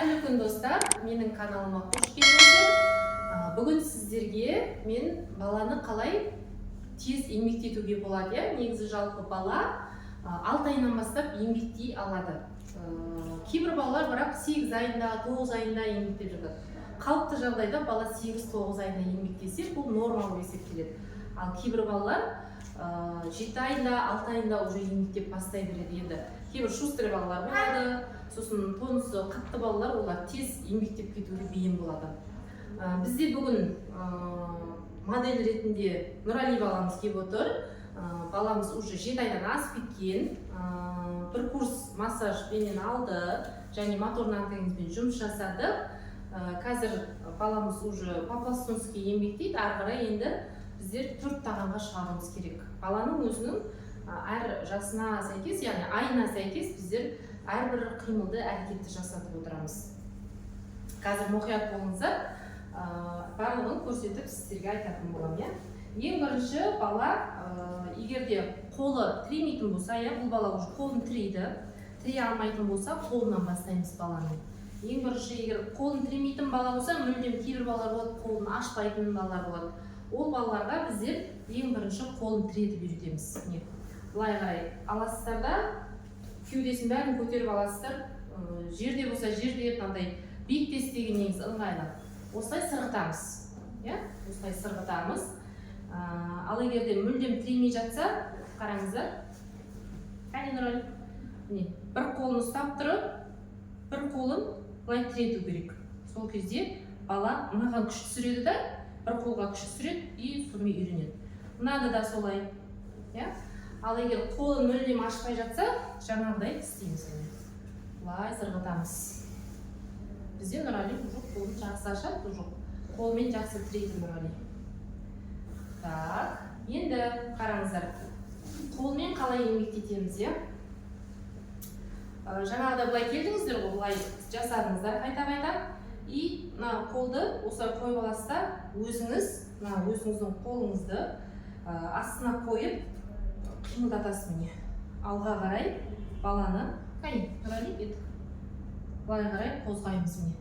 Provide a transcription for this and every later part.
Қайырлы күн достар, менің каналыма қош келдіңіздер. Бүгін сіздерге мен баланы қалай тез еңбектетуге болады. Негізі жалпы бала 6 айынан бастап еңбектей алады. Кейбір балалар бірақ 8 айында, 9 айында еңбектеп жатады. Қалыпты жағдайда бала 8-9 айында еңбектесе, бұл норма болып есептеледі. Ал кейбір балалар 7 айында, 6 айында уже еңбектеп бастай береді. Енді кейбір шустрый балалар болады, сосын тонусы қатты балалар, олар тез еңбектеп кетуге бейім болады. Бізде бүгін модель ретінде Нұрали баламыз келіп отыр. Баламыз уже 7 айдан асып кеткен, бір курс массаж бенен алды, және моторный антеннизбен жұмыс жасады. Қазір баламыз уже по-пластунски еңбектейді, ары қарай енді біздер 4 тағанға шығаруымыз керек. Баланың өзінің әр жасына сәйкес, яғни айына сәйкес біздер әрбір қимылды, әрекетті жасатып отырамыз. Қазір мұқият болыңыздар, барлығын көрсетіп сіздерге айтатын боламын. Ең бірінші бала, егерде қолы тіремейтін болса, бұл бала уже қолын тірейді, тірей алмайтын болса, қолынан бастаймыз баланы. Ең бірінші, егер қолын тіремейтін бала болса, мүлдем кейбір балалар болады, қолын ашпайтын балалар болады. Ол балаларға біздер ең бірінші қолын тіретіп үйретеміз. Былай қарай аласыздар да, кеудесін бәрін көтеріп аласыздар. Жерде болса жерде, мынандай биіктес деген негізі ыңғайлы. Осылай сырғытамыз. Осылай сырғытамыз. Ал егерде мүлдем тіремей жатса, қараңыздар. Кәне Нұрали. Бір қолын ұстап тұрып, бір қолын былай тірету керек. Сол кезде бала мынаған күш түсіреді да, бір қолға күш түсіреді и сонымен үйренеді. Мынады да солай. Ал егер қолын мүлдем ашпай жатса, жаңағыдай істейміз. Былай сырғытамыз. Бізде Нұрали қолын жақсы ашады, қолмен жақсы тірейді Нұрали. Так, енді қараңыздар. Қолмен қалай еңбектетеміз, жаңағыда былай келдіңіздер, былай жасадыңыздар қайта-қайта. И қолды осылай қойып аласыздар, өзіңіздің қолыңызды астына қойып қимылдатасыз міне. Алға қарай баланы, Нұрали кет. Былай қарай қозғаймыз міне.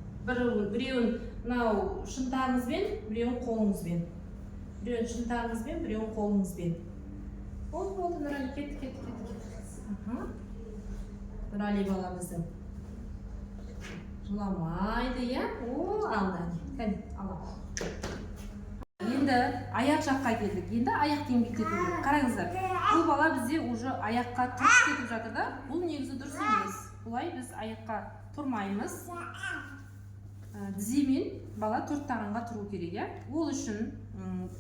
Біреуін мынау шынтағыңызбен, біреуін қолыңызбен. Біреуін шынтағыңызбен, біреуін қолыңызбен. Болды, Нұрали кет. Нұрали бала біздің. Жыламайды, алды. Енді аяқ жаққа келдік. Енді аяқты еңбектету керек. Қараңыздар, бұл бала бізде уже аяққа тұрып кетіп жатыр да. Бұл негізі дұрыс емес. Бұлай біз аяққа тұрмаймыз. Тіземен бала 4 тағанға тұру керек. Ол үшін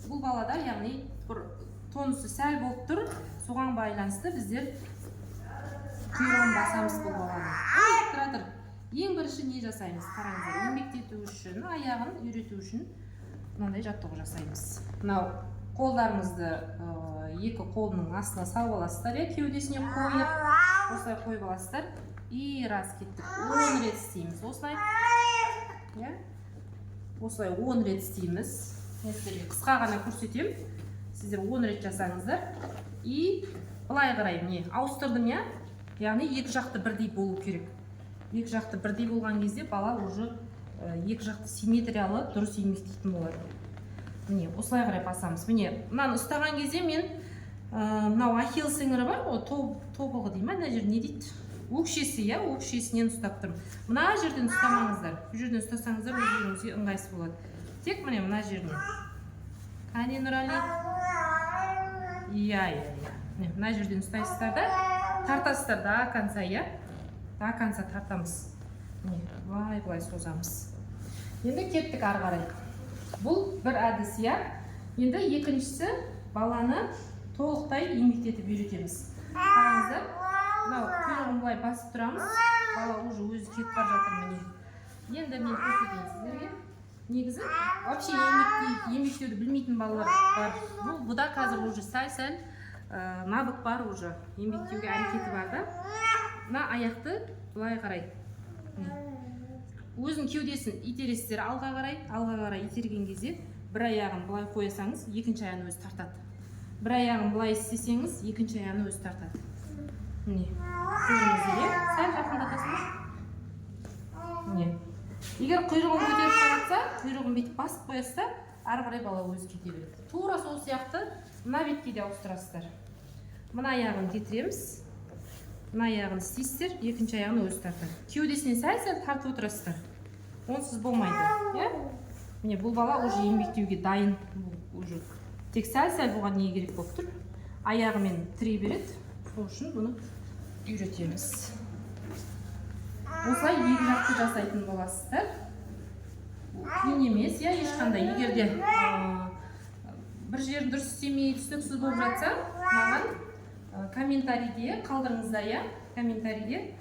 бұл балада, яғни тонусы сәл болып тұр, соған байланысты біздер құйрығын басамыз бұл баланы. Ең бірінші не жасаймыз? Қараңыздар, еңбектету үшін, аяғын үйрету үшін мынандай жаттығу жасаймыз. Мынау қолдарыңызды екі қолының астына салып аласыздар, кеудесіне қойып, осылай қойып аласыздар. И раз кеттік. 10 рет істейміз. Осылай. Осылай 10 рет істейміз. Сіздерге қысқа ғана көрсетем. Сіздер 10 рет жасаңыздар. И былай қарай міне ауыстырдым, яғни екі жақты бірдей болу керек. Екі жақты бірдей болған кезде бала уже екі жақты симметриялы дұрыс еңбектейтін болады. Міне, осылай қарай басамыз. Міне, мынаны ұстаған кезде мен мынау ахилл сіңірі бар, тобылғы деймін, мына жер не дейді? Өкшесі, өкшесінен ұстап тұрмын. Мына жерден ұстамаңыздар. Бұл жерден ұстасаңыздар, өздеріңізге ыңғайсыз болады. Тек міне мына жерден. Кәне Нұрали. Мына жерден ұстайсыздар да, тартасыздар до конца, до конца тартамыз. Былай созамыз. Енді кеттік ары қарай. Бұл бір әдіс, Енді екіншісі баланы толықтай еңбектетіп үйретеміз. Қараңыздар, мынау құйрығын былай басып тұрамыз. Бала уже өзі кетіп бара жатыр міне. Енді мен көрсетейін сіздерге. Негізі вообще еңбектеуді білмейтін балалар бар. Бұда қазір уже сәл-сәл навык бар уже. Еңбектеуге әрекеті бар да. Мына аяқты былай қарай. Өзің кеудесін итересіздер алға қарай итерген кезде бір аяғын былай қойсаңыз, екінші аяғын өзі тартады. Бір аяғын былай істесеңіз, екінші аяғын өзі тартады. Міне, көріңіздер, сәл жақындатасыз. Міне, Егер құйрығын көтеріп қаратса, құйрығын бүйтіп басып қоясыздар, ары қарай бала өзі кете береді. Тура сол сияқты мына бетке де ауыстырасыздар. Мына аяғын кетіреміз. Мына аяғын істейсіздер, екінші аяғын өзі тартады. Кеудесінен сәл-сәл тартып отырасыздар. Онсыз болмайды. Міне бұл бала уже еңбектеуге дайын. Уже тек сәл-сәл бұған не керек болып тұр. Аяғымен тіре береді. Сол үшін бұны үйретеміз. Осылай екі жақты жасайтын боласыздар. Қиын емес, ешқандай. Егер де бір жер дұрыс істемей, түсініксіз болып жатса, маған комментарийде қалдырыңыздар, комментарийде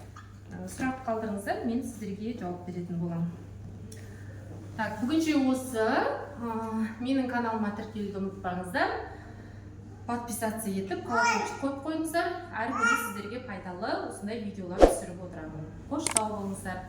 сұрақ қалдырыңыздар, мен сіздерге жауап беретін боламын. Так, бүгінше осы. Менің каналыма тіркелуді ұмытпаңыздар. Подписаться етіп, колокольчик қойып қойыңыздар. Әрі күні сіздерге пайдалы осындай видеолар түсіріп отырамын. Қош сау болыңыздар.